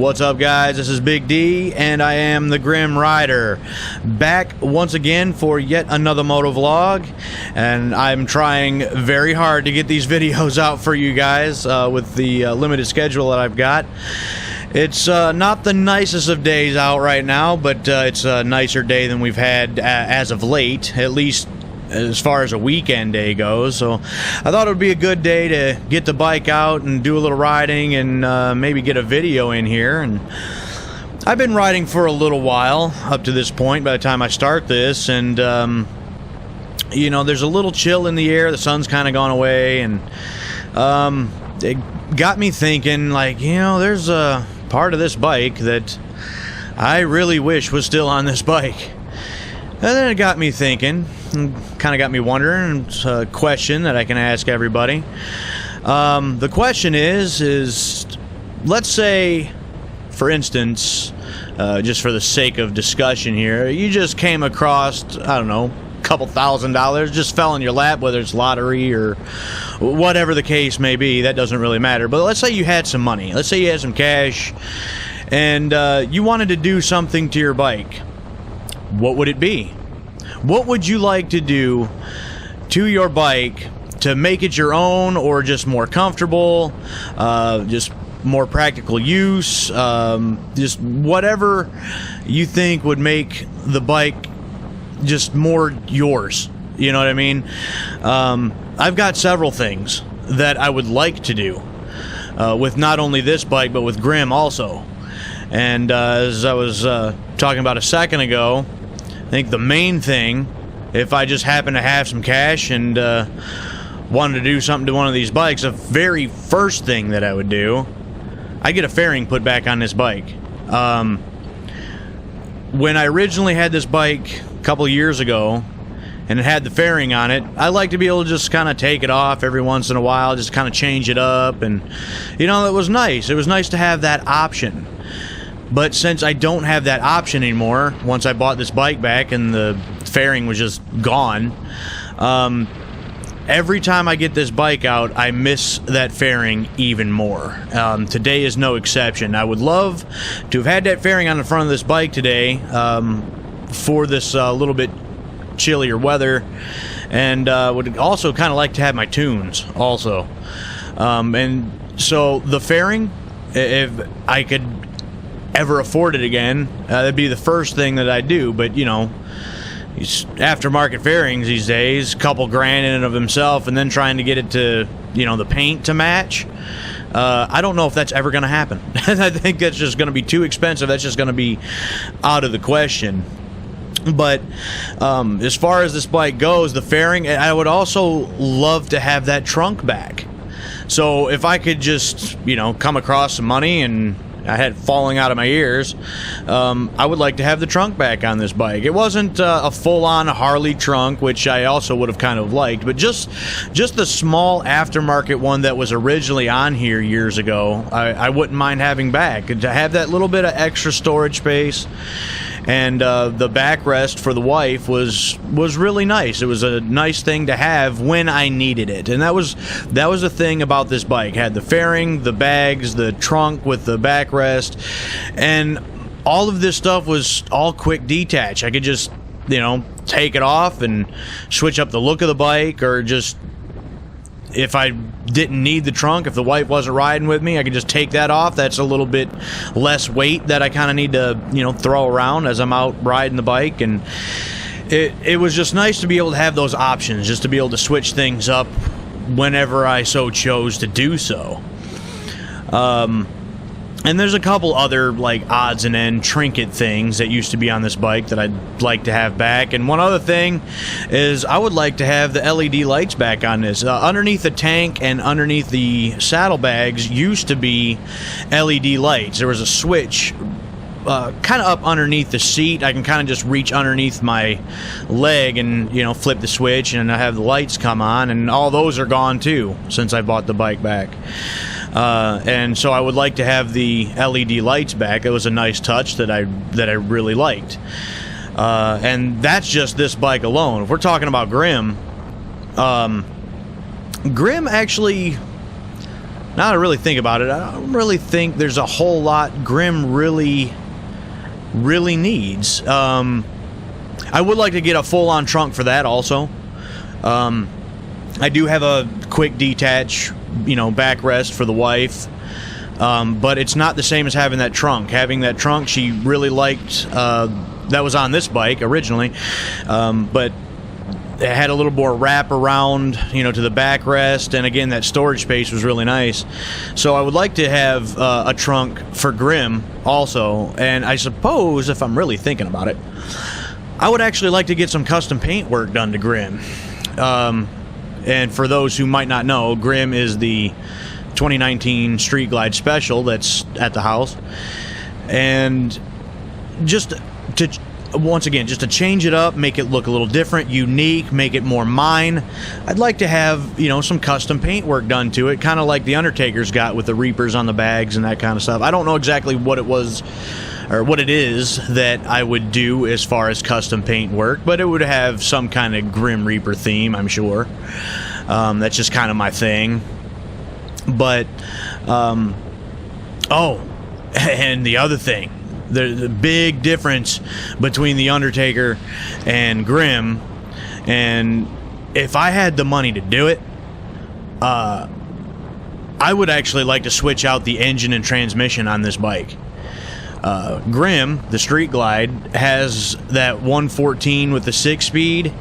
What's up, guys? This is Big D, and I am the Grim Rider, back once again for yet another motovlog. And I'm trying very hard to get these videos out for you guys with the limited schedule that I've got. It's not the nicest of days out right now, but it's a nicer day than we've had as of late, at least as far as a weekend day goes. So I thought it would be a good day to get the bike out and do a little riding and maybe get a video in here. And I've been riding for a little while up to this point by the time I start this, and you know, there's a little chill in the air. The sun's kind of gone away, and it got me thinking, like, you know, there's a part of this bike that I really wish was still on this bike. And then it got me thinking, kind of got me wondering. It's a question that I can ask everybody. The question is let's say, for instance, just for the sake of discussion here, you just came across, I don't know, a couple $1,000, just fell in your lap, whether it's lottery or whatever the case may be. That doesn't really matter. But let's say you had some money. Let's say you had some cash, and you wanted to do something to your bike. What would it be? What would you like to do to your bike to make it your own, or just more comfortable, just more practical use, just whatever you think would make the bike just more yours? You know what I mean? I've got several things that I would like to do with not only this bike, but with Grim also. And as I was talking about a second ago, I think the main thing, if I just happen to have some cash and wanted to do something to one of these bikes, the very first thing that I would do, I get a fairing put back on this bike. When I originally had this bike a couple years ago and it had the fairing on it, I like to be able to just kind of take it off every once in a while, just kind of change it up, and you know, it was nice. It was nice to have that option. But since I don't have that option anymore, once I bought this bike back and the fairing was just gone, every time I get this bike out, I miss that fairing even more. Today is no exception. I would love to have had that fairing on the front of this bike today for this little bit chillier weather, and would also kind of like to have my tunes also. And so the fairing, if I could ever afford it again, that'd be the first thing that I do. But you know, aftermarket fairings these days, a couple grand in and of himself, and then trying to get it to, you know, the paint to match, I don't know if that's ever going to happen. I think that's just going to be too expensive. That's just going to be out of the question. But as far as this bike goes, the fairing, I would also love to have that trunk back. So if I could just, you know, come across some money and I had falling out of my ears, I would like to have the trunk back on this bike. It wasn't a full-on Harley trunk, which I also would have kind of liked, but just the small aftermarket one that was originally on here years ago, I wouldn't mind having back. To have that little bit of extra storage space. And the backrest for the wife was really nice. It was a nice thing to have when I needed it, and that was the thing about this bike. It had the fairing, the bags, the trunk with the backrest, and all of this stuff was all quick detach. I could just, you know, take it off and switch up the look of the bike, or just, if I didn't need the trunk, if the wife wasn't riding with me, I could just take that off. That's a little bit less weight that I kind of need to, you know, throw around as I'm out riding the bike. And it was just nice to be able to have those options, just to be able to switch things up whenever I so chose to do so. And there's a couple other, like, odds and end trinket things that used to be on this bike that I'd like to have back. And one other thing is I would like to have the LED lights back on this. Underneath the tank and underneath the saddlebags used to be LED lights. There was a switch kind of up underneath the seat. I can kind of just reach underneath my leg and, you know, flip the switch, and I have the lights come on, and all those are gone too since I bought the bike back. And so I would like to have the LED lights back. It was a nice touch that I really liked. And that's just this bike alone. If we're talking about Grim, Grim actually now that I really think about it, I don't really think there's a whole lot Grimm really needs. I would like to get a full-on trunk for that also. I do have a quick detach, backrest for the wife. But it's not the same as having that trunk. Having that trunk, she really liked, that was on this bike originally, but it had a little more wrap around, to the backrest, and again, that storage space was really nice. So I would like to have a trunk for Grimm also, and I suppose, if I'm really thinking about it, I would actually like to get some custom paint work done to Grimm. And for those who might not know, Grimm is the 2019 Street Glide Special that's at the house, and just to change it up, make it look a little different, unique, make it more mine, I'd like to have some custom paint work done to it, kind of like the Undertaker's got with the Reapers on the bags and that kind of stuff. I don't know exactly what it was or what it is that I would do as far as custom paint work, but it would have some kind of Grim Reaper theme, I'm sure. That's just kind of my thing. But, and the other thing, the big difference between the Undertaker and Grimm, and if I had the money to do it, I would actually like to switch out the engine and transmission on this bike. Grimm, the Street Glide, has that 114 with the 6-speed.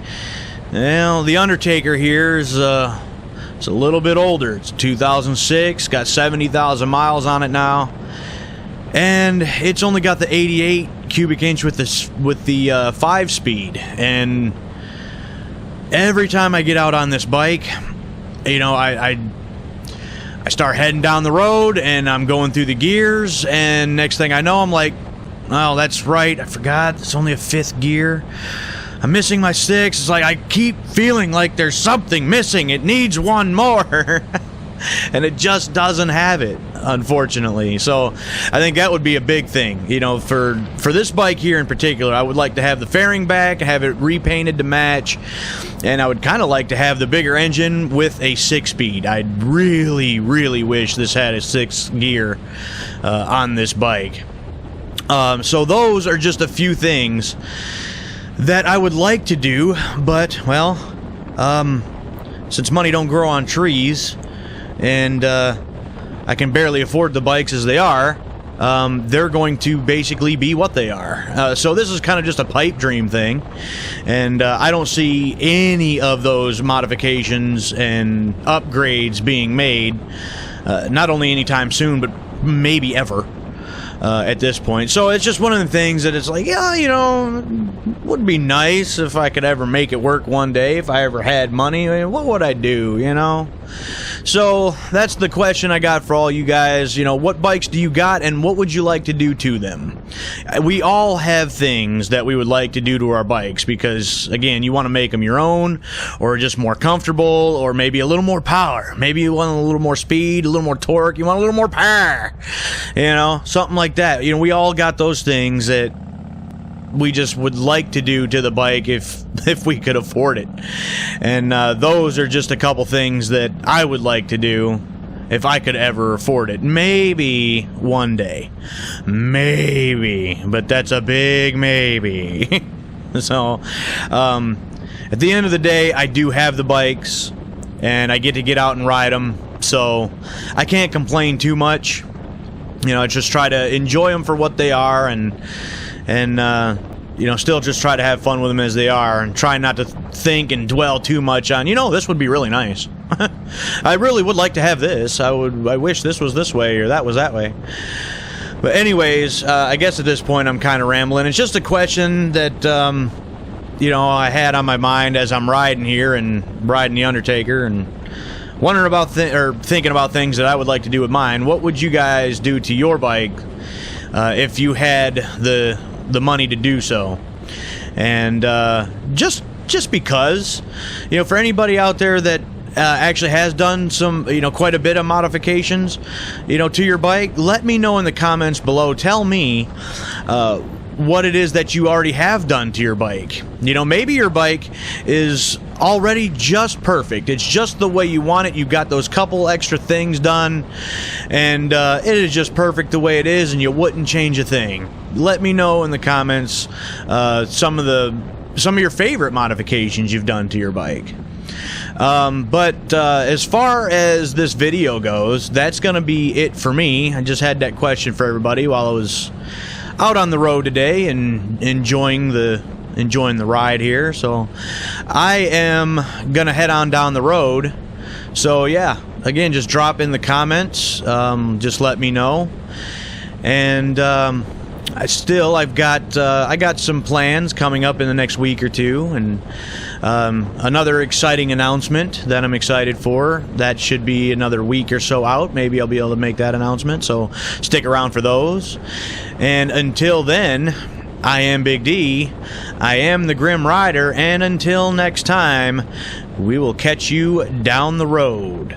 Well, the Undertaker here is it's a little bit older. It's 2006, got 70,000 miles on it now, and it's only got the 88 cubic inch with the 5-speed. And every time I get out on this bike, I start heading down the road, and I'm going through the gears, and next thing I know, I'm like, oh, that's right, I forgot, it's only a 5th gear. I'm missing my 6. It's like I keep feeling like there's something missing. It needs one more. And it just doesn't have it, unfortunately. So I think that would be a big thing. For this bike here in particular, I would like to have the fairing back, have it repainted to match, and I would kind of like to have the bigger engine with a 6-speed. I'd really, really wish this had a 6th gear on this bike. So those are just a few things that I would like to do, but, well, since money don't grow on trees, and I can barely afford the bikes as they are, they're going to basically be what they are. So this is kind of just a pipe dream thing, and I don't see any of those modifications and upgrades being made, not only anytime soon, but maybe ever. At this point. So it's just one of the things that it's like, would be nice if I could ever make it work one day, if I ever had money. I mean, what would I do, So that's the question I got for all you guys. What bikes do you got, and what would you like to do to them? We all have things that we would like to do to our bikes because, again, you want to make them your own, or just more comfortable, or maybe a little more power. Maybe you want a little more speed, a little more torque. You want a little more power. Something like that. We all got those things that we just would like to do to the bike if we could afford it. And those are just a couple things that I would like to do if I could ever afford it. Maybe one day. Maybe. But that's a big maybe. So, at the end of the day, I do have the bikes, and I get out and ride them. So, I can't complain too much. I just try to enjoy them for what they are, and still just try to have fun with them as they are, and try not to think and dwell too much on, this would be really nice. I really would like to have this. I wish this was this way or that was that way. But anyways, I guess at this point I'm kind of rambling. It's just a question that, I had on my mind as I'm riding here and riding the Undertaker and wondering about thinking about things that I would like to do with mine. What would you guys do to your bike if you had the money to do so? And just because, for anybody out there that actually has done some, quite a bit of modifications, to your bike, let me know in the comments below. Tell me what it is that you already have done to your bike. Maybe your bike is already just perfect. It's just the way you want it. You've got those couple extra things done, and it is just perfect the way it is, and you wouldn't change a thing. Let me know in the comments some of your favorite modifications you've done to your bike. But as far as this video goes, that's going to be it for me. I just had that question for everybody while I was out on the road today and enjoying the ride here. So I am gonna head on down the road. So yeah, again, just drop in the comments, just let me know. And I got some plans coming up in the next week or two, and another exciting announcement that I'm excited for. That should be another week or so out. Maybe I'll be able to make that announcement, so stick around for those. And until then, I am Big D, I am the Grim Rider, and until next time, we will catch you down the road.